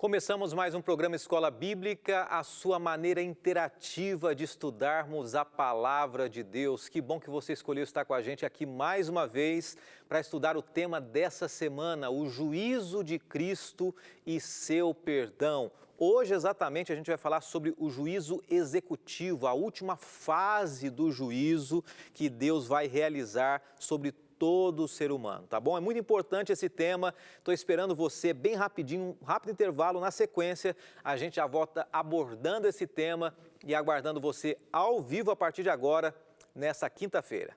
Começamos mais um programa Escola Bíblica, a sua maneira interativa de estudarmos a Palavra de Deus. Que bom que você escolheu estar com a gente aqui mais uma vez para estudar o tema dessa semana, o juízo de Cristo e seu perdão. Hoje, exatamente, a gente vai falar sobre o juízo executivo, a última fase do juízo que Deus vai realizar sobre todo ser humano, tá bom? É muito importante esse tema, estou esperando você bem rapidinho, um rápido intervalo, na sequência a gente já volta abordando esse tema e aguardando você ao vivo a partir de agora, nessa quinta-feira.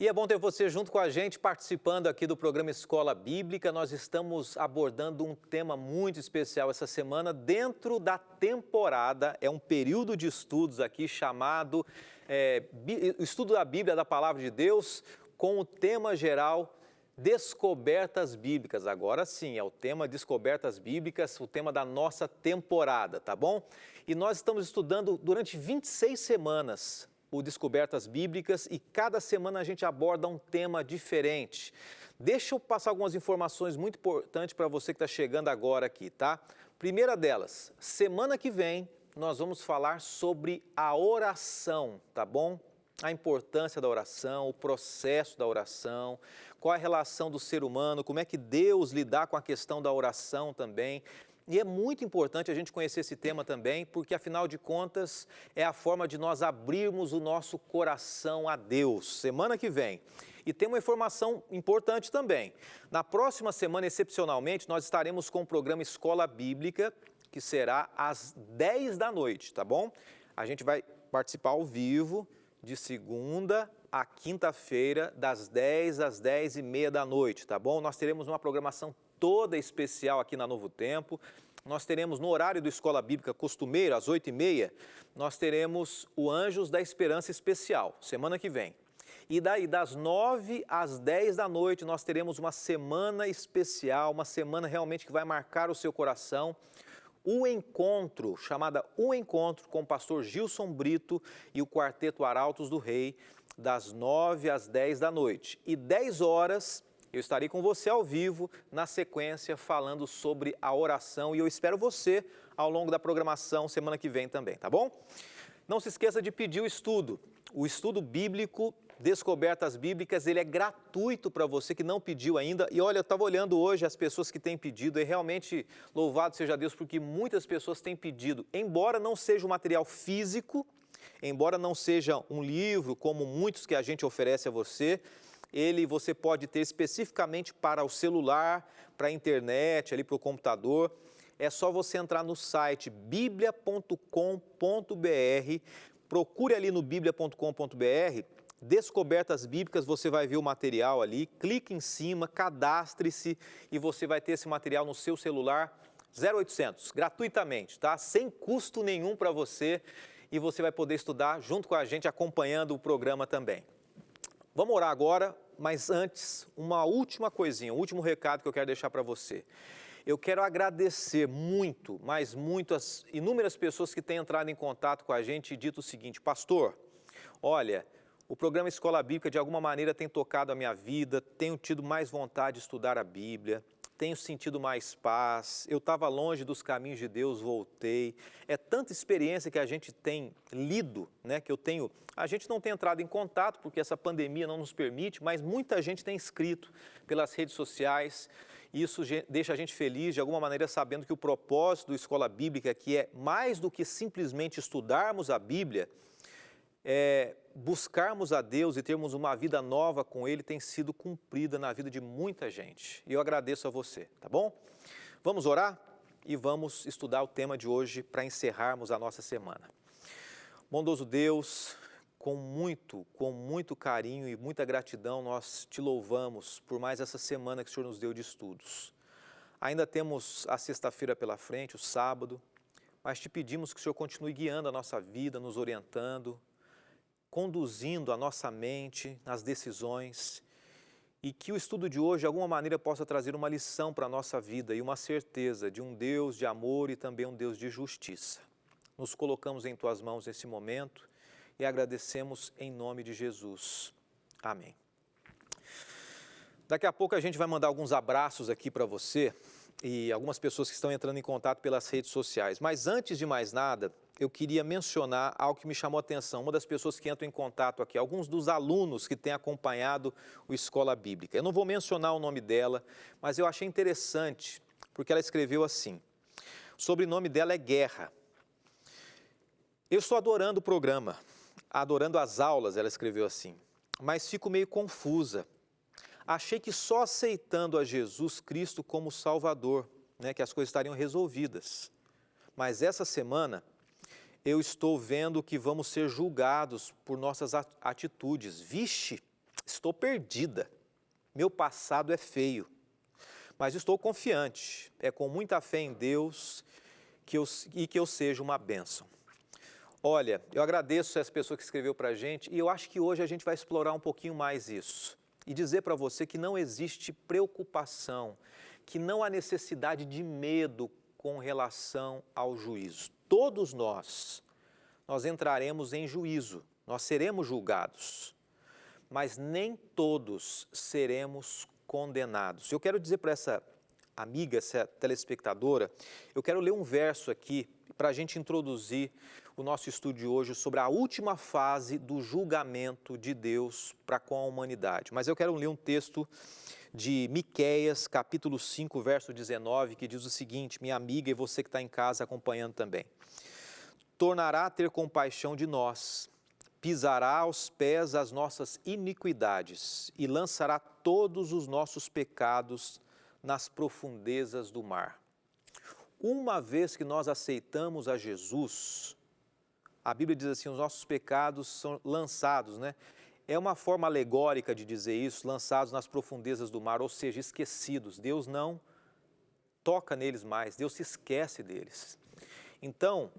E é bom ter você junto com a gente, participando aqui do programa Escola Bíblica. Nós estamos abordando um tema muito especial essa semana, dentro da temporada. É um período de estudos aqui chamado Estudo da Bíblia, da Palavra de Deus, com o tema geral Descobertas Bíblicas. Agora sim, é o tema Descobertas Bíblicas, o tema da nossa temporada, tá bom? E nós estamos estudando durante 26 semanas o Descobertas Bíblicas e cada semana a gente aborda um tema diferente. Deixa eu passar algumas informações muito importantes para você que está chegando agora aqui, tá? Primeira delas, semana que vem nós vamos falar sobre a oração, tá bom? A importância da oração, o processo da oração, qual é a relação do ser humano, como é que Deus lidar com a questão da oração também. E é muito importante a gente conhecer esse tema também, porque afinal de contas é a forma de nós abrirmos o nosso coração a Deus, semana que vem. E tem uma informação importante também. Na próxima semana, excepcionalmente, nós estaremos com o programa Escola Bíblica, que será às 10 da noite, tá bom? A gente vai participar ao vivo de segunda a quinta-feira, das 10 às 10h30 da noite, tá bom? Nós teremos uma programação toda especial aqui na Novo Tempo. Nós teremos no horário do Escola Bíblica costumeiro, às 8h30, nós teremos o Anjos da Esperança Especial, semana que vem. E daí, das 9 às 10 da noite, nós teremos uma semana especial, uma semana realmente que vai marcar o seu coração. O encontro, chamada O Encontro, com o pastor Gilson Brito e o Quarteto Arautos do Rei, das 9 às 10 da noite. E 10 horas... eu estarei com você ao vivo, na sequência, falando sobre a oração. E eu espero você ao longo da programação, semana que vem também, tá bom? Não se esqueça de pedir o estudo. O estudo bíblico, Descobertas Bíblicas, ele é gratuito para você que não pediu ainda. E olha, eu estava olhando hoje as pessoas que têm pedido, e realmente louvado seja Deus, porque muitas pessoas têm pedido. Embora não seja um material físico, embora não seja um livro, como muitos que a gente oferece a você, você pode ter especificamente para o celular, para a internet, ali para o computador. É só você entrar no site biblia.com.br, procure ali no biblia.com.br, Descobertas Bíblicas, você vai ver o material ali, clique em cima, cadastre-se e você vai ter esse material no seu celular 0800, gratuitamente, tá? Sem custo nenhum para você, e você vai poder estudar junto com a gente, acompanhando o programa também. Vamos orar agora, mas antes, uma última coisinha, um último recado que eu quero deixar para você. Eu quero agradecer muito, mas muito, as inúmeras pessoas que têm entrado em contato com a gente e dito o seguinte: pastor, olha, o programa Escola Bíblica de alguma maneira tem tocado a minha vida, tenho tido mais vontade de estudar a Bíblia, tenho sentido mais paz, eu estava longe dos caminhos de Deus, voltei. É tanta experiência que a gente tem lido, né, a gente não tem entrado em contato porque essa pandemia não nos permite, mas muita gente tem escrito pelas redes sociais. Isso deixa a gente feliz, de alguma maneira, sabendo que o propósito do Escola Bíblica, que é mais do que simplesmente estudarmos a Bíblia, buscarmos a Deus e termos uma vida nova com Ele, tem sido cumprida na vida de muita gente. E eu agradeço a você, tá bom? Vamos orar e vamos estudar o tema de hoje para encerrarmos a nossa semana. Bondoso Deus, com muito carinho e muita gratidão, nós te louvamos por mais essa semana que o Senhor nos deu de estudos. Ainda temos a sexta-feira pela frente, o sábado, mas te pedimos que o Senhor continue guiando a nossa vida, nos orientando, conduzindo a nossa mente nas decisões e que o estudo de hoje, de alguma maneira, possa trazer uma lição para a nossa vida e uma certeza de um Deus de amor e também um Deus de justiça. Nos colocamos em Tuas mãos nesse momento e agradecemos em nome de Jesus. Amém. Daqui a pouco a gente vai mandar alguns abraços aqui para você e algumas pessoas que estão entrando em contato pelas redes sociais. Mas antes de mais nada, eu queria mencionar algo que me chamou a atenção. Uma das pessoas que entram em contato aqui, alguns dos alunos que têm acompanhado o Escola Bíblica. Eu não vou mencionar o nome dela, mas eu achei interessante, porque ela escreveu assim. O sobrenome dela é Guerra. Eu estou adorando o programa, adorando as aulas, ela escreveu assim, mas fico meio confusa. Achei que só aceitando a Jesus Cristo como Salvador, que as coisas estariam resolvidas. Mas essa semana eu estou vendo que vamos ser julgados por nossas atitudes. Vixe, estou perdida. Meu passado é feio. Mas estou confiante. É com muita fé em Deus que eu seja uma bênção. Olha, eu agradeço essa pessoa que escreveu para a gente e eu acho que hoje a gente vai explorar um pouquinho mais isso. E dizer para você que não existe preocupação, que não há necessidade de medo com relação ao juízo. Todos nós entraremos em juízo, nós seremos julgados, mas nem todos seremos condenados. Eu quero dizer para essa amiga, essa telespectadora, eu quero ler um verso aqui para a gente introduzir o nosso estudo de hoje sobre a última fase do julgamento de Deus para com a humanidade. Mas eu quero ler um texto de Miqueias, capítulo 5, verso 19, que diz o seguinte, minha amiga e você que está em casa acompanhando também. Tornará a ter compaixão de nós, pisará aos pés as nossas iniquidades e lançará todos os nossos pecados nas profundezas do mar. Uma vez que nós aceitamos a Jesus, a Bíblia diz assim, os nossos pecados são lançados, É uma forma alegórica de dizer isso, lançados nas profundezas do mar, ou seja, esquecidos. Deus não toca neles mais, Deus se esquece deles. Então,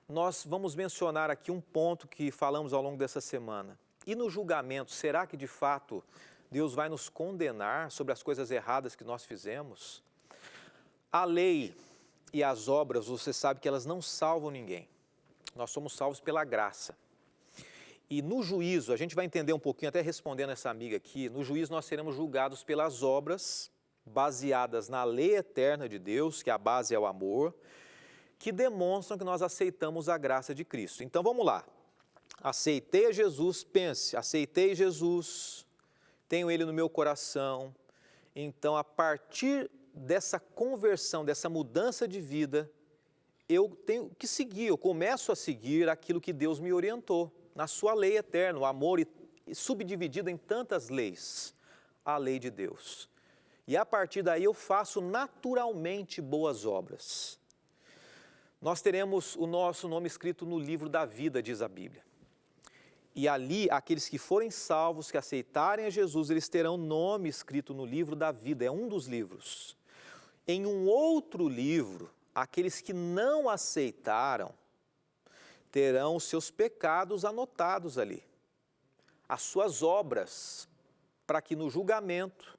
nós vamos mencionar aqui um ponto que falamos ao longo dessa semana. E no julgamento, será que de fato Deus vai nos condenar sobre as coisas erradas que nós fizemos? A lei e as obras, você sabe que elas não salvam ninguém. Nós somos salvos pela graça. E no juízo, a gente vai entender um pouquinho, até respondendo essa amiga aqui, no juízo nós seremos julgados pelas obras baseadas na lei eterna de Deus, que a base é o amor, que demonstram que nós aceitamos a graça de Cristo. Então vamos lá. Aceitei a Jesus, pense, aceitei Jesus, tenho Ele no meu coração. Então, a partir dessa conversão, dessa mudança de vida, eu tenho que seguir, eu começo a seguir aquilo que Deus me orientou, na sua lei eterna, o amor subdividido em tantas leis, a lei de Deus. E a partir daí eu faço naturalmente boas obras. Nós teremos o nosso nome escrito no livro da vida, diz a Bíblia. E ali, aqueles que forem salvos, que aceitarem a Jesus, eles terão nome escrito no livro da vida, é um dos livros. Em um outro livro, aqueles que não aceitaram, terão os seus pecados anotados ali, as suas obras, para que no julgamento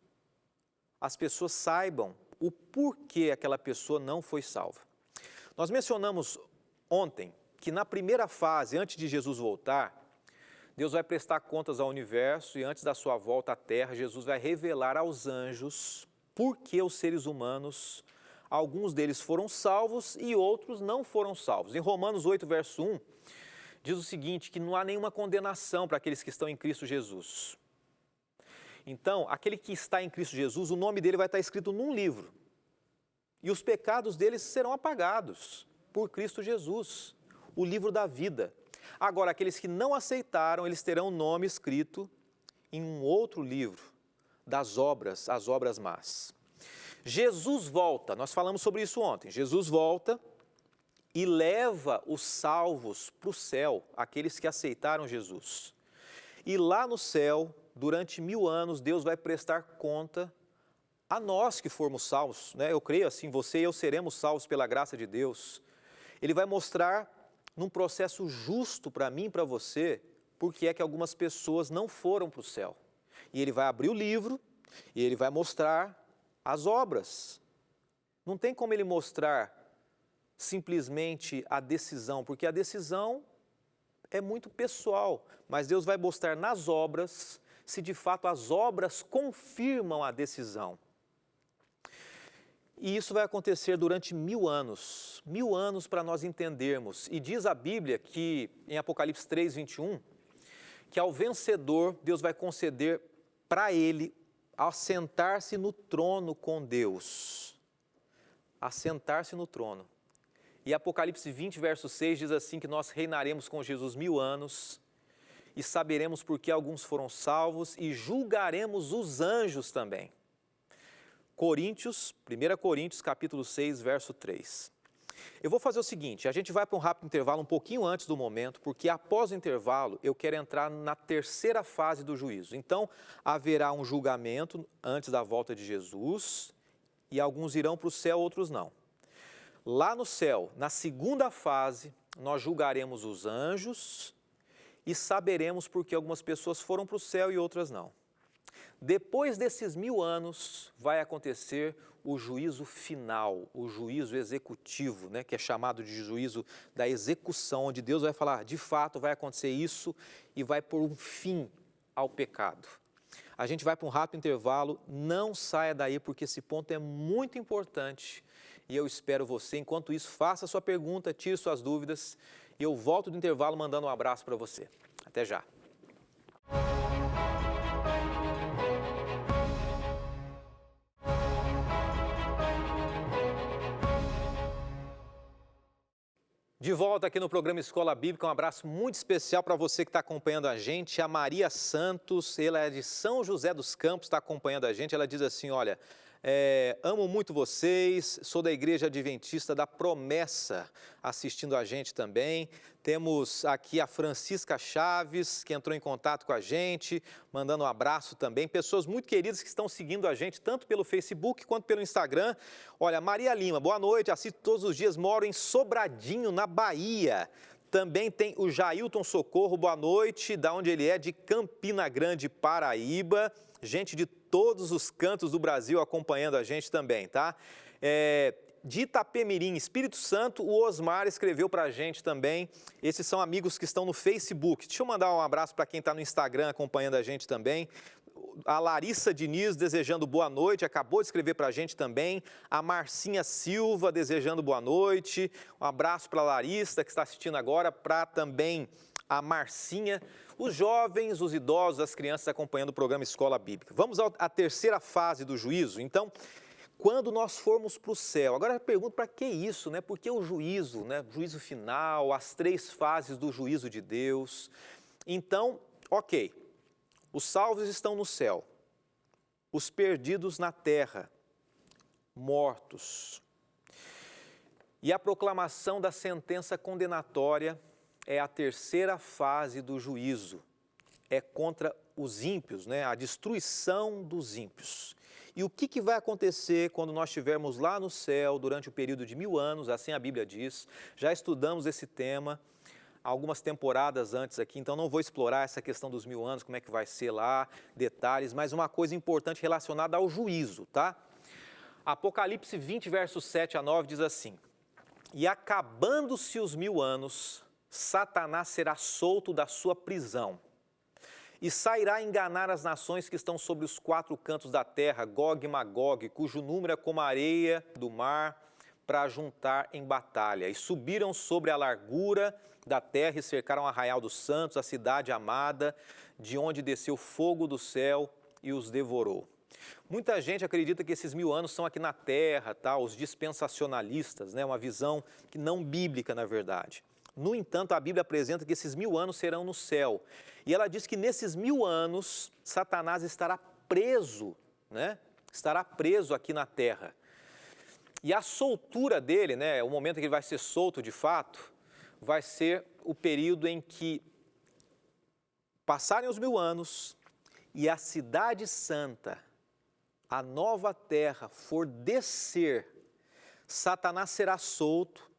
as pessoas saibam o porquê aquela pessoa não foi salva. Nós mencionamos ontem que na primeira fase, antes de Jesus voltar, Deus vai prestar contas ao universo e antes da sua volta à terra, Jesus vai revelar aos anjos por que os seres humanos, alguns deles foram salvos e outros não foram salvos. Em Romanos 8, verso 1, diz o seguinte, que não há nenhuma condenação para aqueles que estão em Cristo Jesus. Então, aquele que está em Cristo Jesus, o nome dele vai estar escrito num livro. E os pecados deles serão apagados por Cristo Jesus, o livro da vida. Agora, aqueles que não aceitaram, eles terão o nome escrito em um outro livro das obras, as obras más. Jesus volta, nós falamos sobre isso ontem. Jesus volta e leva os salvos para o céu, aqueles que aceitaram Jesus. E lá no céu, durante 1000 anos, Deus vai prestar conta a nós que formos salvos, né? Eu creio assim, você e eu seremos salvos pela graça de Deus. Ele vai mostrar num processo justo para mim e para você, porque é que algumas pessoas não foram para o céu. E ele vai abrir o livro e ele vai mostrar as obras. Não tem como ele mostrar simplesmente a decisão, porque a decisão é muito pessoal, mas Deus vai mostrar nas obras se de fato as obras confirmam a decisão. E isso vai acontecer durante 1000 anos, 1000 anos para nós entendermos. E diz a Bíblia que, em Apocalipse 3, 21, que ao vencedor Deus vai conceder para ele assentar-se no trono com Deus. Assentar-se no trono. E Apocalipse 20, verso 6 diz assim que nós reinaremos com Jesus 1000 anos e saberemos por que alguns foram salvos e julgaremos os anjos também. 1 Coríntios, capítulo 6, verso 3. Eu vou fazer o seguinte, a gente vai para um rápido intervalo um pouquinho antes do momento, porque após o intervalo eu quero entrar na terceira fase do juízo. Então, haverá um julgamento antes da volta de Jesus e alguns irão para o céu, outros não. Lá no céu, na segunda fase, nós julgaremos os anjos e saberemos por que algumas pessoas foram para o céu e outras não. Depois desses 1000 anos, vai acontecer o juízo final, o juízo executivo, né, que é chamado de juízo da execução, onde Deus vai falar, de fato vai acontecer isso e vai pôr um fim ao pecado. A gente vai para um rápido intervalo, não saia daí porque esse ponto é muito importante e eu espero você. Enquanto isso, faça a sua pergunta, tire suas dúvidas e eu volto do intervalo mandando um abraço para você. Até já. De volta aqui no programa Escola Bíblica, um abraço muito especial para você que está acompanhando a gente, a Maria Santos, ela é de São José dos Campos, está acompanhando a gente, ela diz assim, olha, amo muito vocês, sou da Igreja Adventista da Promessa, assistindo a gente também. Temos aqui a Francisca Chaves, que entrou em contato com a gente, mandando um abraço também. Pessoas muito queridas que estão seguindo a gente, tanto pelo Facebook quanto pelo Instagram. Olha, Maria Lima, boa noite, assisto todos os dias, moro em Sobradinho, na Bahia. Também tem o Jailton Socorro, boa noite, da onde ele é, de Campina Grande, Paraíba. Gente de todos os cantos do Brasil acompanhando a gente também, tá? De Itapemirim, Espírito Santo, o Osmar escreveu para a gente também. Esses são amigos que estão no Facebook. Deixa eu mandar um abraço para quem está no Instagram acompanhando a gente também. A Larissa Diniz desejando boa noite, acabou de escrever para a gente também. A Marcinha Silva desejando boa noite. Um abraço para a Larissa que está assistindo agora, para também a Marcinha. Os jovens, os idosos, as crianças acompanhando o programa Escola Bíblica. Vamos à terceira fase do juízo. Então, quando nós formos para o céu, agora eu pergunto para que isso, né? Por que o juízo, né? Juízo final, as 3 fases do juízo de Deus. Então, ok, os salvos estão no céu, os perdidos na terra, mortos. E a proclamação da sentença condenatória é a terceira fase do juízo. É contra os ímpios, né? A destruição dos ímpios. E o que vai acontecer quando nós estivermos lá no céu durante o período de 1000 anos, assim a Bíblia diz. Já estudamos esse tema algumas temporadas antes aqui, então não vou explorar essa questão dos 1000 anos, como é que vai ser lá, detalhes, mas uma coisa importante relacionada ao juízo, tá? Apocalipse 20, versos 7 a 9 diz assim: E acabando-se os 1000 anos, Satanás será solto da sua prisão e sairá enganar as nações que estão sobre os 4 cantos da terra, Gog e Magog, cujo número é como a areia do mar, para juntar em batalha. E subiram sobre a largura da terra e cercaram o arraial dos santos, a cidade amada, de onde desceu fogo do céu e os devorou. Muita gente acredita que esses 1000 anos são aqui na terra, tá? Os dispensacionalistas, né? Uma visão que não bíblica, na verdade. No entanto, a Bíblia apresenta que esses 1000 anos serão no céu. E ela diz que nesses 1000 anos, Satanás estará preso, né? Estará preso aqui na terra. E a soltura dele, né, o momento em que ele vai ser solto de fato, vai ser o período em que passarem os 1000 anos e a cidade santa, a nova terra, for descer, Satanás será solto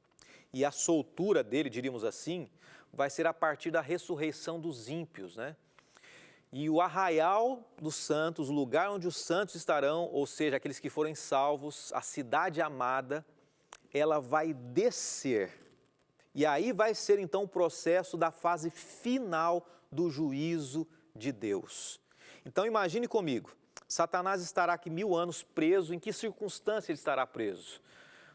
e a soltura dele, diríamos assim, vai ser a partir da ressurreição dos ímpios, né? E o arraial dos santos, o lugar onde os santos estarão, ou seja, aqueles que forem salvos, a cidade amada, ela vai descer. E aí vai ser então o processo da fase final do juízo de Deus. Então imagine comigo, Satanás estará aqui 1000 anos preso, em que circunstância ele estará preso?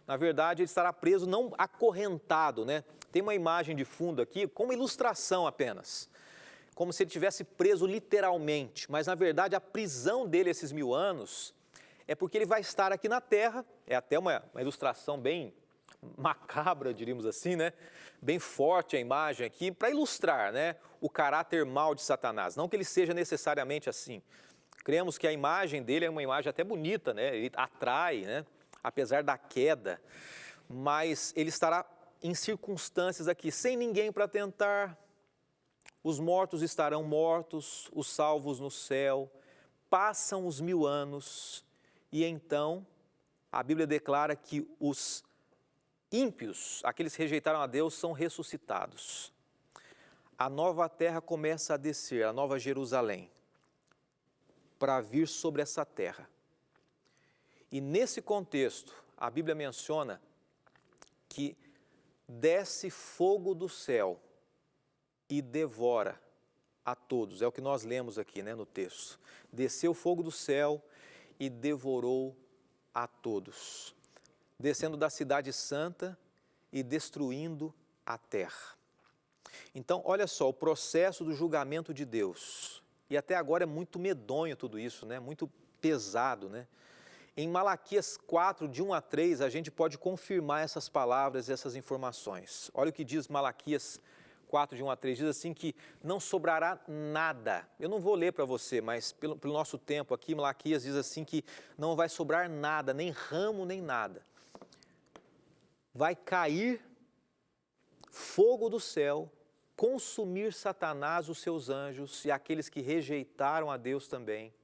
Na verdade, ele estará preso não acorrentado, né? Tem uma imagem de fundo aqui, como ilustração apenas. Como se ele tivesse preso literalmente, mas na verdade a prisão dele esses 1000 anos é porque ele vai estar aqui na terra, é até uma ilustração bem macabra, diríamos assim, né? Bem forte a imagem aqui, para ilustrar, né, o caráter mau de Satanás, não que ele seja necessariamente assim. Cremos que a imagem dele é uma imagem até bonita, né? Ele atrai, né? Apesar da queda, mas ele estará em circunstâncias aqui, sem ninguém para tentar. Os mortos estarão mortos, os salvos no céu, passam os 1000 anos e então a Bíblia declara que os ímpios, aqueles que rejeitaram a Deus, são ressuscitados. A nova terra começa a descer, a nova Jerusalém, para vir sobre essa terra. E nesse contexto, a Bíblia menciona que desce fogo do céu e devora a todos. É o que nós lemos aqui, né, no texto. Desceu fogo do céu e devorou a todos, descendo da cidade santa e destruindo a terra. Então, olha só, o processo do julgamento de Deus. E até agora é muito medonho tudo isso, né? Muito pesado, né? Em Malaquias 4, de 1 a 3, a gente pode confirmar essas palavras e essas informações. Olha o que diz Malaquias 4, de 1 a 3, diz assim que não sobrará nada. Eu não vou ler para você, mas pelo nosso tempo aqui, Malaquias diz assim que não vai sobrar nada, nem ramo, nem nada. Vai cair fogo do céu, consumir Satanás, os seus anjos e aqueles que rejeitaram a Deus também.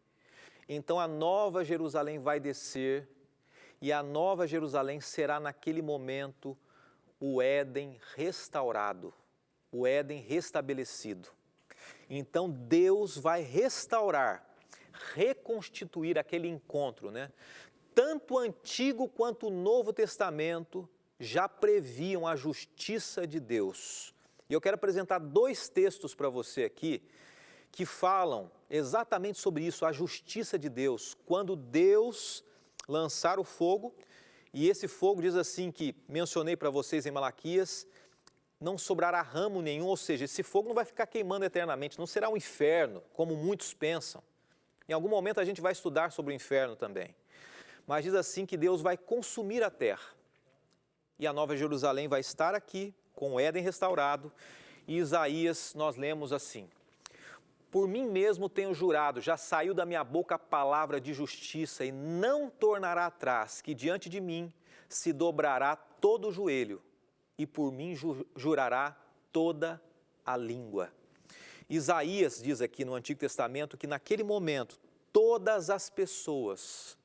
Então a nova Jerusalém vai descer e a nova Jerusalém será naquele momento o Éden restaurado, o Éden restabelecido. Então Deus vai restaurar, reconstituir aquele encontro, né? Tanto o Antigo quanto o Novo Testamento já previam a justiça de Deus. E eu quero apresentar 2 textos para você aqui que falam exatamente sobre isso, a justiça de Deus. Quando Deus lançar o fogo, e esse fogo diz assim que mencionei para vocês em Malaquias, não sobrará ramo nenhum, ou seja, esse fogo não vai ficar queimando eternamente, não será um inferno, como muitos pensam. Em algum momento a gente vai estudar sobre o inferno também. Mas diz assim que Deus vai consumir a terra. E a nova Jerusalém vai estar aqui, com o Éden restaurado. E Isaías, nós lemos assim: por mim mesmo tenho jurado, já saiu da minha boca a palavra de justiça e não tornará atrás, que diante de mim se dobrará todo o joelho e por mim jurará toda a língua. Isaías diz aqui no Antigo Testamento que naquele momento todas as pessoas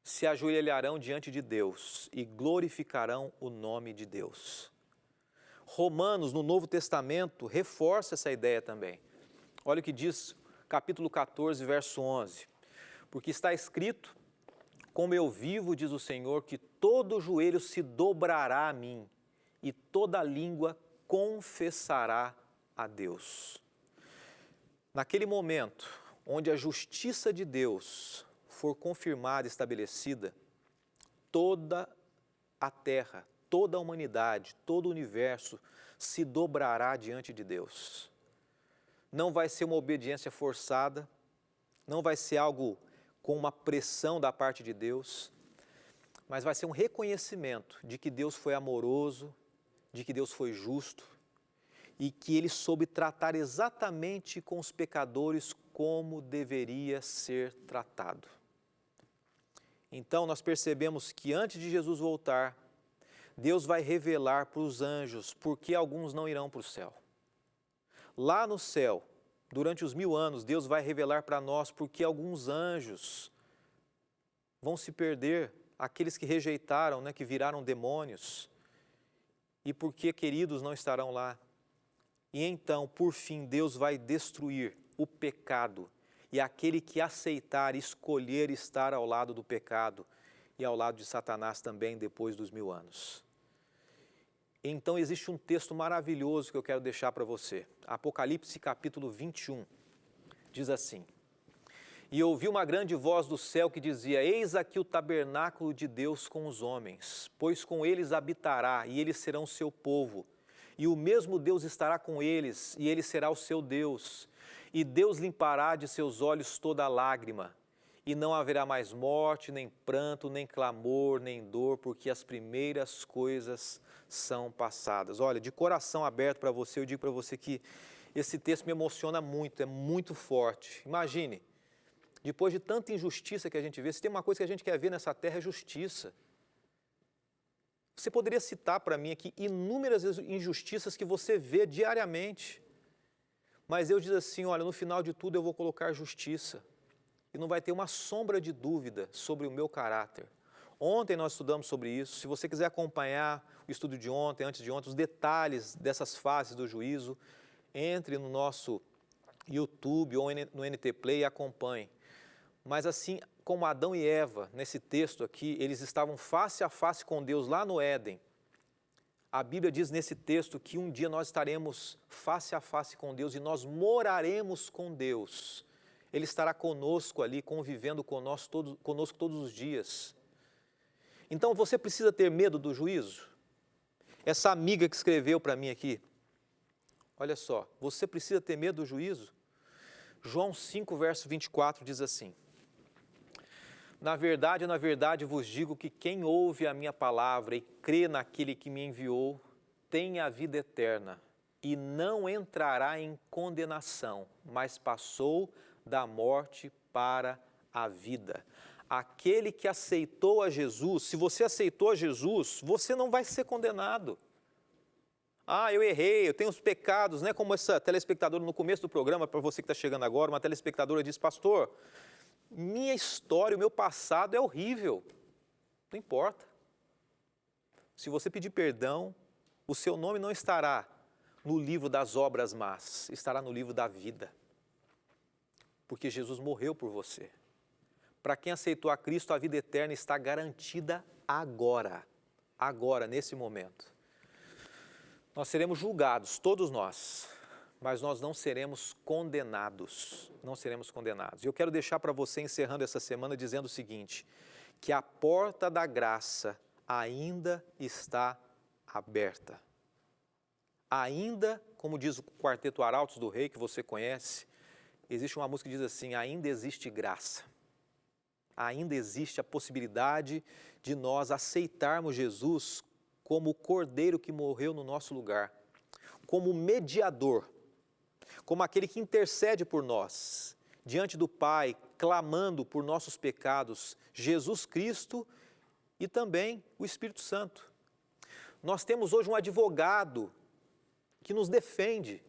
se ajoelharão diante de Deus e glorificarão o nome de Deus. Romanos, no Novo Testamento, reforça essa ideia também. Olha o que diz capítulo 14, verso 11. Porque está escrito, como eu vivo, diz o Senhor, que todo joelho se dobrará a mim e toda língua confessará a Deus. Naquele momento, onde a justiça de Deus for confirmada e estabelecida, toda a terra, toda a humanidade, todo o universo se dobrará diante de Deus. Não vai ser uma obediência forçada, não vai ser algo com uma pressão da parte de Deus, mas vai ser um reconhecimento de que Deus foi amoroso, de que Deus foi justo e que Ele soube tratar exatamente com os pecadores como deveria ser tratado. Então nós percebemos que antes de Jesus voltar, Deus vai revelar para os anjos por que alguns não irão para o céu. Lá no céu, durante os 1000 anos, Deus vai revelar para nós por que alguns anjos vão se perder, aqueles que rejeitaram, que viraram demônios, e por que queridos não estarão lá. E então, por fim, Deus vai destruir o pecado, e aquele que aceitar, escolher estar ao lado do pecado e ao lado de Satanás também depois dos 1000 anos. Então existe um texto maravilhoso que eu quero deixar para você. Apocalipse capítulo 21, diz assim: E ouvi uma grande voz do céu que dizia: Eis aqui o tabernáculo de Deus com os homens, pois com eles habitará, e eles serão seu povo. E o mesmo Deus estará com eles, e ele será o seu Deus. E Deus limpará de seus olhos toda lágrima, e não haverá mais morte, nem pranto, nem clamor, nem dor, porque as primeiras coisas são passadas. Olha, de coração aberto para você, eu digo para você que esse texto me emociona muito, é muito forte. Imagine, depois de tanta injustiça que a gente vê, se tem uma coisa que a gente quer ver nessa terra é justiça. Você poderia citar para mim aqui inúmeras injustiças que você vê diariamente. Mas Deus diz assim, olha, no final de tudo eu vou colocar justiça. E não vai ter uma sombra de dúvida sobre o meu caráter. Ontem nós estudamos sobre isso. Se você quiser acompanhar o estudo de ontem, antes de ontem, os detalhes dessas fases do juízo, entre no nosso YouTube ou no NT Play e acompanhe. Mas assim como Adão e Eva, nesse texto aqui, eles estavam face a face com Deus lá no Éden. A Bíblia diz nesse texto que um dia nós estaremos face a face com Deus e nós moraremos com Deus. Ele estará conosco ali, convivendo conosco todos os dias. Então você precisa ter medo do juízo? Essa amiga que escreveu para mim aqui, olha só, você precisa ter medo do juízo? João 5, verso 24 diz assim: na verdade vos digo que quem ouve a minha palavra e crê naquele que me enviou, tem a vida eterna e não entrará em condenação, mas passou da morte para a vida. Aquele que aceitou a Jesus, se você aceitou a Jesus, você não vai ser condenado. Ah, eu errei, eu tenho os pecados, né? Como essa telespectadora no começo do programa, para você que está chegando agora, uma telespectadora disse: pastor, minha história, o meu passado é horrível. Não importa. Se você pedir perdão, o seu nome não estará no livro das obras más, estará no livro da vida. Porque Jesus morreu por você. Para quem aceitou a Cristo, a vida eterna está garantida agora. Agora, nesse momento. Nós seremos julgados, todos nós, mas nós não seremos condenados. Não seremos condenados. E eu quero deixar para você, encerrando essa semana, dizendo o seguinte: que a porta da graça ainda está aberta. Ainda, como diz o Quarteto Arautos do Rei, que você conhece, existe uma música que diz assim: ainda existe graça. Ainda existe a possibilidade de nós aceitarmos Jesus como o Cordeiro que morreu no nosso lugar, como mediador, como aquele que intercede por nós, diante do Pai, clamando por nossos pecados, Jesus Cristo e também o Espírito Santo. Nós temos hoje um advogado que nos defende.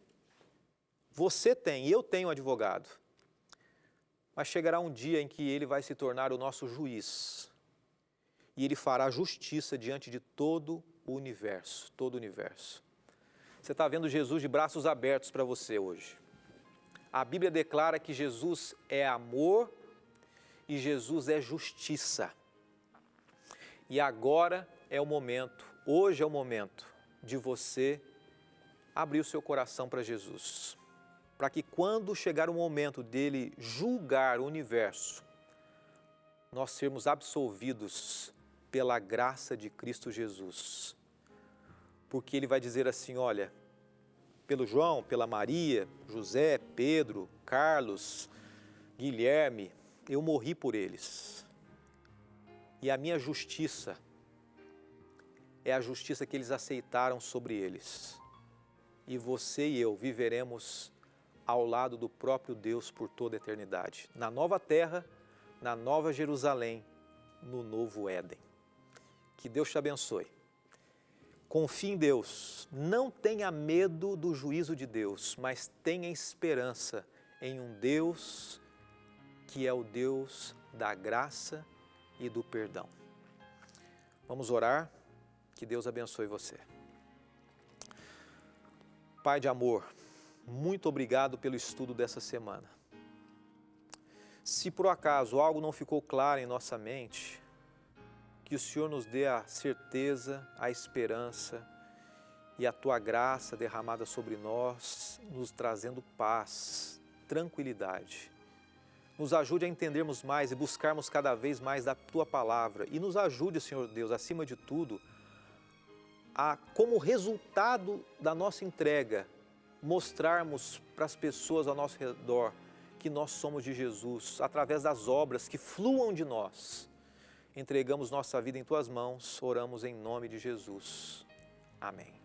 Você tem, eu tenho um advogado. Mas chegará um dia em que ele vai se tornar o nosso juiz. E ele fará justiça diante de todo o universo, todo o universo. Você está vendo Jesus de braços abertos para você hoje. A Bíblia declara que Jesus é amor e Jesus é justiça. E agora é o momento, hoje é o momento de você abrir o seu coração para Jesus. Para que quando chegar o momento dele julgar o universo, nós sermos absolvidos pela graça de Cristo Jesus. Porque ele vai dizer assim: olha, pelo João, pela Maria, José, Pedro, Carlos, Guilherme, eu morri por eles. E a minha justiça é a justiça que eles aceitaram sobre eles. E você e eu viveremos ao lado do próprio Deus por toda a eternidade. Na nova terra, na nova Jerusalém, no novo Éden. Que Deus te abençoe. Confie em Deus, não tenha medo do juízo de Deus, mas tenha esperança em um Deus que é o Deus da graça e do perdão. Vamos orar, que Deus abençoe você. Pai de amor, muito obrigado pelo estudo dessa semana. Se por acaso algo não ficou claro em nossa mente, que o Senhor nos dê a certeza, a esperança e a Tua graça derramada sobre nós, nos trazendo paz, tranquilidade. Nos ajude a entendermos mais e buscarmos cada vez mais da Tua Palavra e nos ajude, Senhor Deus, acima de tudo, a, como resultado da nossa entrega, mostrarmos para as pessoas ao nosso redor que nós somos de Jesus, através das obras que fluam de nós. Entregamos nossa vida em Tuas mãos, oramos em nome de Jesus. Amém.